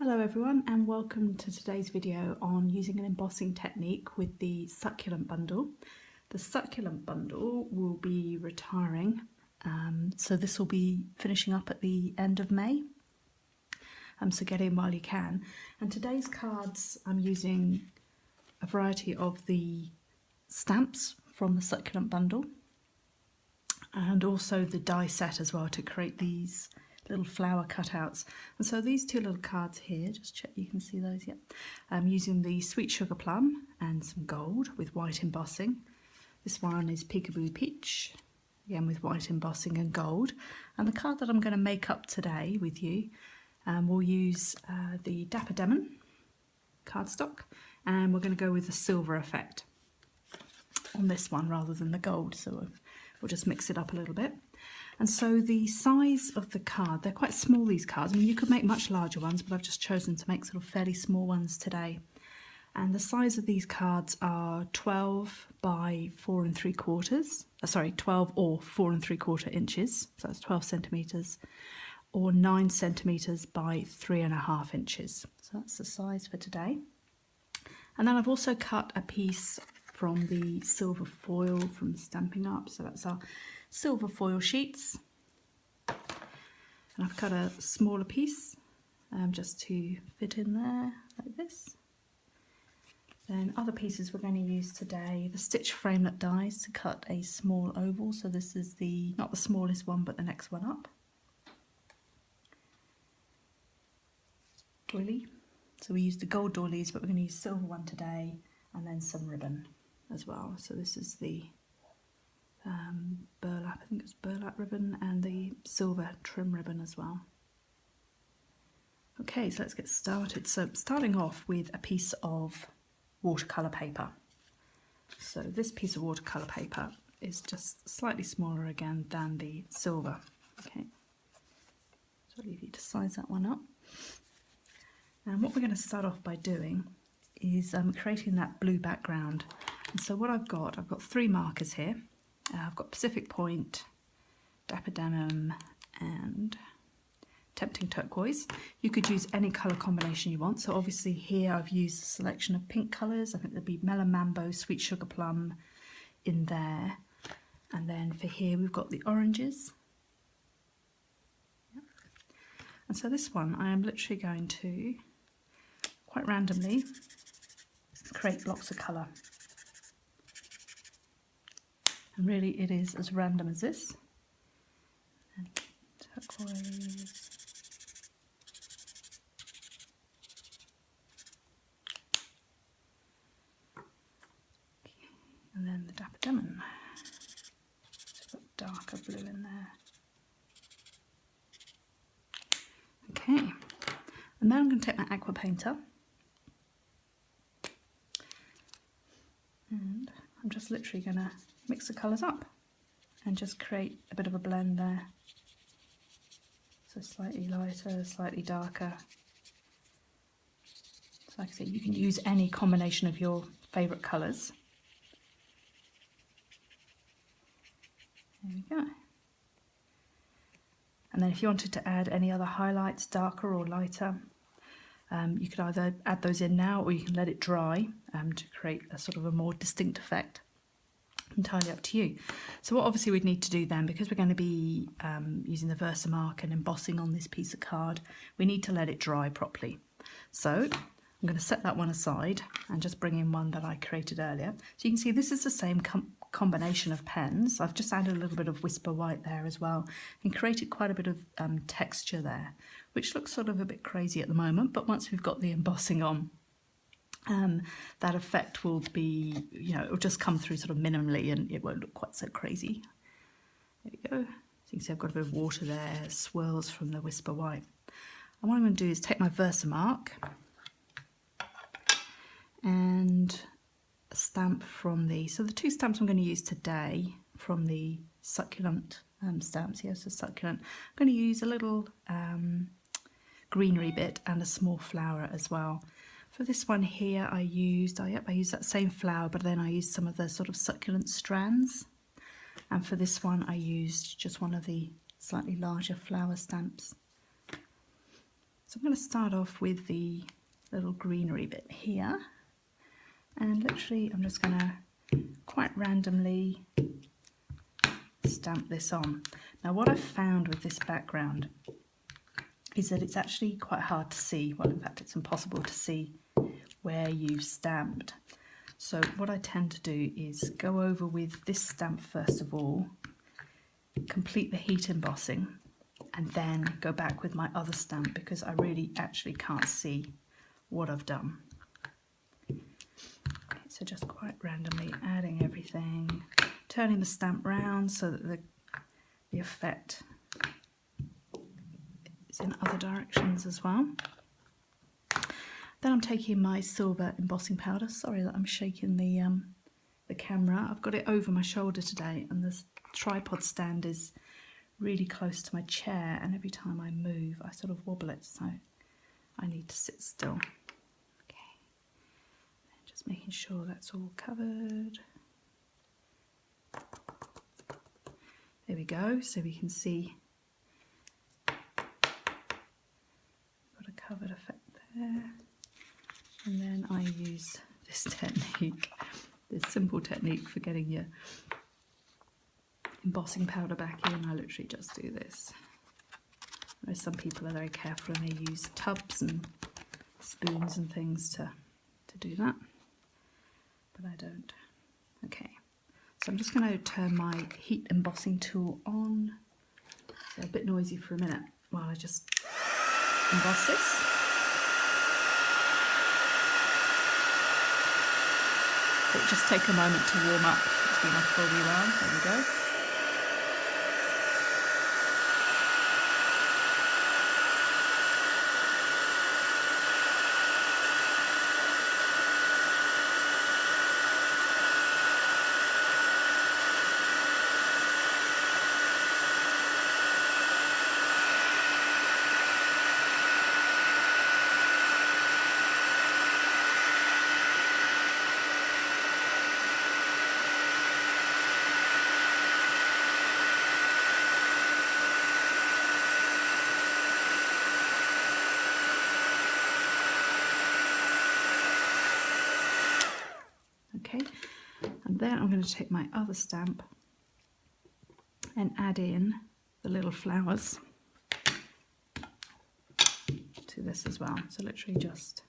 Hello everyone and welcome to today's video on using an embossing technique with the succulent bundle. The succulent bundle will be retiring, so this will be finishing up at the end of May, so get in while you can. And today's cards I'm using a variety of the stamps from the succulent bundle and also the die set as well to create these little flower cutouts. And so these two little cards here, just check you can see those, yep. I'm using the Sweet Sugar Plum and some gold with white embossing. This one is Peekaboo Peach, again with white embossing and gold. And the card that I'm going to make up today with you, we'll use the Dapper Demon cardstock, and we're going to go with the silver effect on this one rather than the gold, so we'll just mix it up a little bit. And so the size of the card, they're quite small, these cards. I mean, you could make much larger ones, but I've just chosen to make sort of fairly small ones today. And the size of these cards are 12 by 4 3/4, 12 or 4 3/4 inches, so that's 12 centimetres, or 9 centimetres by 3.5 inches. So that's the size for today. And then I've also cut a piece from the silver foil from Stampin'up, so that's our silver foil sheets, and I've cut a smaller piece just to fit in there like this. Then other pieces we're going to use today, the stitch framelit dies to cut a small oval, so this is the not the smallest one but the next one up. Doily, so we used the gold doilies but we're going to use silver one today, and then some ribbon as well. So this is the burlap, I think it's burlap ribbon, and the silver trim ribbon as well. Okay, so let's get started. So starting off with a piece of watercolour paper. So this piece of watercolour paper is just slightly smaller again than the silver. Okay, so I'll leave you to size that one up. And what we're going to start off by doing is creating that blue background. And so what I've got 3 markers here. I've got Pacific Point, Dapper Demon and Tempting Turquoise. You could use any colour combination you want. So obviously here I've used a selection of pink colours. I think there'd be Melon Mambo, Sweet Sugar Plum in there. And then for here we've got the oranges. Yep. And so this one I am literally going to, quite randomly, create blocks of colour. And really it is as random as this. And turquoise. Okay. And then the Dapper Demon. Just put darker blue in there. Okay. And then I'm going to take my aqua painter. And I'm just literally going to mix the colours up and just create a bit of a blend there. So slightly lighter, slightly darker. So like I said, you can use any combination of your favourite colours. There we go. And then if you wanted to add any other highlights, darker or lighter, you could either add those in now or you can let it dry to create a sort of a more distinct effect. Entirely up to you. So what obviously we'd need to do then, because we're going to be using the Versamark and embossing on this piece of card, we need to let it dry properly. So I'm going to set that one aside and just bring in one that I created earlier. So you can see this is the same combination of pens. I've just added a little bit of Whisper White there as well and created quite a bit of texture there, which looks sort of a bit crazy at the moment, but once we've got the embossing on, that effect will be, it'll just come through sort of minimally and it won't look quite so crazy. There we go. So you can see I've got a bit of water there, swirls from the Whisper White. And what I'm going to do is take my Versamark and a stamp from so the 2 stamps I'm going to use today from the succulent stamps here, so succulent. I'm going to use a little greenery bit and a small flower as well. For this one here I used that same flower, but then I used some of the sort of succulent strands. And for this one I used just one of the slightly larger flower stamps. So I'm going to start off with the little greenery bit here, and literally I'm just going to quite randomly stamp this on. Now what I've found with this background is that it's actually quite hard to see, well in fact it's impossible to see where you've stamped. So what I tend to do is go over with this stamp first of all, complete the heat embossing, and then go back with my other stamp because I really actually can't see what I've done. Okay, so just quite randomly adding everything, turning the stamp round so that the effect is in other directions as well. Then I'm taking my silver embossing powder. Sorry that I'm shaking the camera. I've got it over my shoulder today and the tripod stand is really close to my chair, and every time I move I sort of wobble it, so I need to sit still. Okay, and just making sure that's all covered. There we go, so we can see got a covered effect there. And then I use this technique, this simple technique for getting your embossing powder back in. I literally just do this. I know some people are very careful and they use tubs and spoons and things to do that, but I don't. Okay, so I'm just going to turn my heat embossing tool on. So a bit noisy for a minute while I just emboss this. It'll just take a moment to warm up. It's been off for a wee while. There we go. Okay, and then I'm going to take my other stamp and add in the little flowers to this as well. So literally just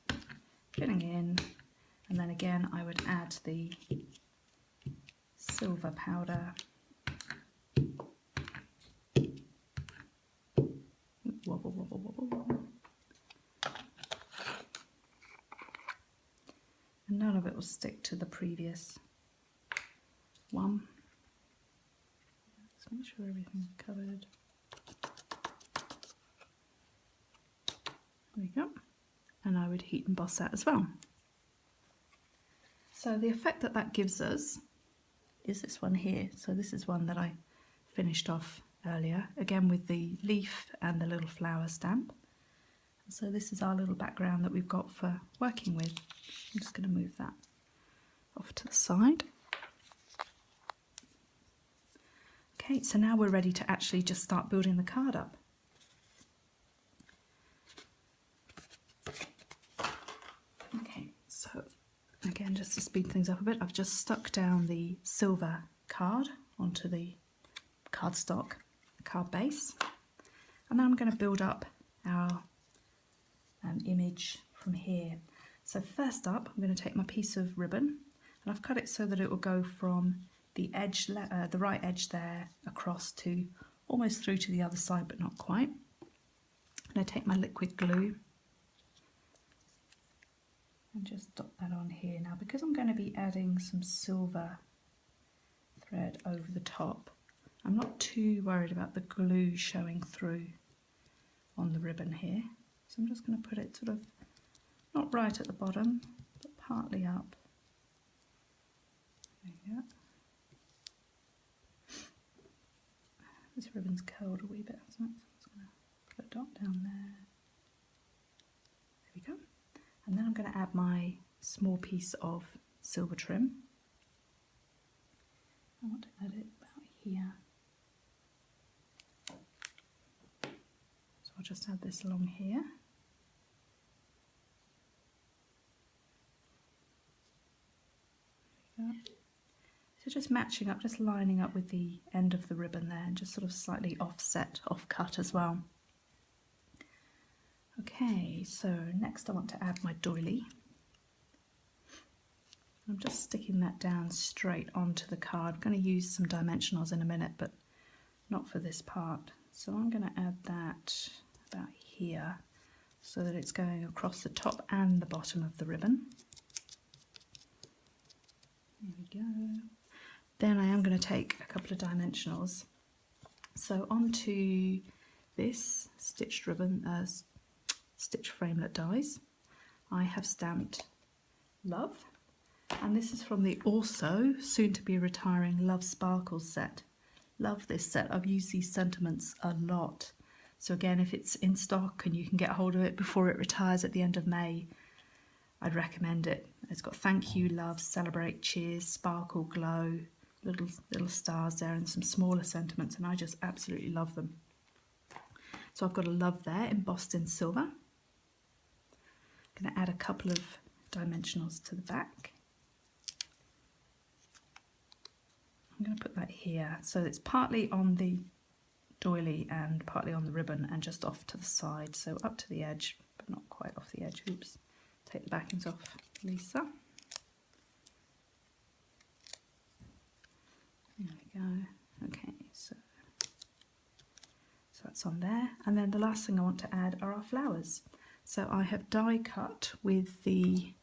filling in, and then again I would add the silver powder. Wobble, wobble, wobble, wobble. And none of it will stick to the previous one. Let's make sure everything's covered. There we go. And I would heat emboss that as well. So the effect that that gives us is this one here. So this is one that I finished off earlier, again with the leaf and the little flower stamp. So this is our little background that we've got for working with. I'm just going to move that off to the side. Okay, so now we're ready to actually just start building the card up. Okay, so again, just to speed things up a bit, I've just stuck down the silver card onto the cardstock, the card base, and then I'm going to build up our image from here. So first up, I'm going to take my piece of ribbon, and I've cut it so that it will go from the edge, the right edge there, across to almost through to the other side, but not quite. I'm going to take my liquid glue and just dot that on here. Now, because I'm going to be adding some silver thread over the top, I'm not too worried about the glue showing through on the ribbon here. So I'm just going to put it sort of not right at the bottom, but partly up. There you go. This ribbon's curled a wee bit, hasn't it? So I'm just going to put a dot down there. There we go. And then I'm going to add my small piece of silver trim. I want to add it about here. So I'll just add this along here. So just matching up, just lining up with the end of the ribbon there, and just sort of slightly offset, off-cut as well. Okay, so next I want to add my doily. I'm just sticking that down straight onto the card. I'm going to use some dimensionals in a minute, but not for this part. So I'm going to add that about here so that it's going across the top and the bottom of the ribbon. There we go. Then I am going to take a couple of dimensionals. So onto this stitched ribbon, stitch framelit dies, I have stamped Love, and this is from the also soon to be retiring Love Sparkles set. Love this set. I've used these sentiments a lot. So again, if it's in stock and you can get hold of it before it retires at the end of May, I'd recommend it. It's got thank you, love, celebrate, cheers, sparkle, glow, little stars there, and some smaller sentiments, and I just absolutely love them. So I've got a love there embossed in silver. I'm going to add a couple of dimensionals to the back. I'm going to put that here, so it's partly on the doily and partly on the ribbon and just off to the side, so up to the edge but not quite off the edge. Oops, take the backings off, Lisa. There we go. Okay, so that's on there, and then the last thing I want to add are our flowers. So I have die cut with the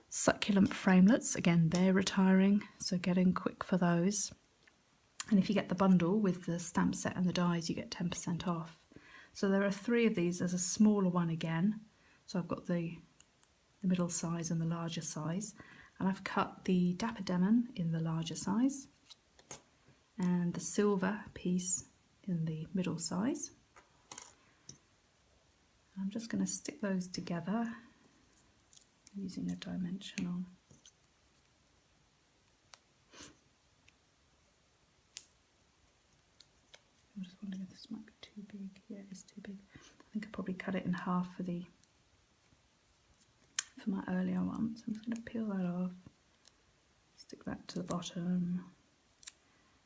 succulent framelets. Again, they're retiring, so get in quick for those. And if you get the bundle with the stamp set and the dies, you get 10% off. So there are 3 of these. There's a smaller one again. So I've got the middle size and the larger size. And I've cut the Dapper Demon in the larger size and the silver piece in the middle size. I'm just going to stick those together using a dimensional. I'm just wondering if this might be too big. Yeah, it is too big. I think I probably cut it in half for my earlier one. So I'm just going to peel that off, stick that to the bottom.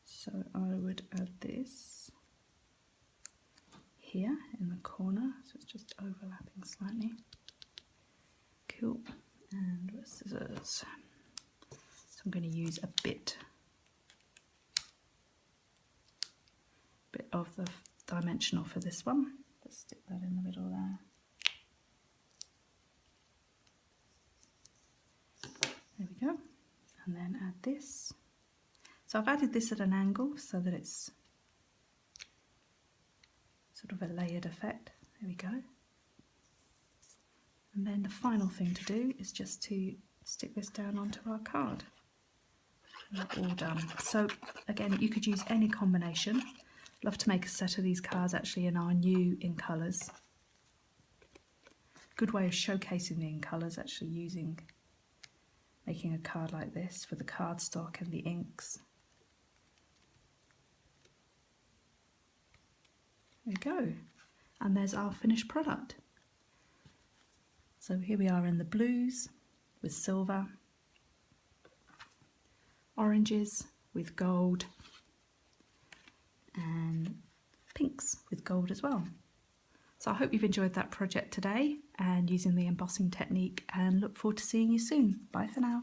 So I would add this here in the corner, so it's just overlapping slightly. Cool. And with scissors. So I'm going to use a bit of the dimensional for this one. Just stick that in the middle there. There we go. And then add this. So I've added this at an angle so that it's sort of a layered effect. There we go. And then the final thing to do is just to stick this down onto our card. And we're all done. So again, you could use any combination. Love to make a set of these cards actually in our new in colours. Good way of showcasing the in colours, actually making a card like this for the cardstock and the inks. There we go, and there's our finished product. So here we are in the blues with silver, oranges with gold, and pinks with gold as well. So I hope you've enjoyed that project today and using the embossing technique, and look forward to seeing you soon. Bye for now.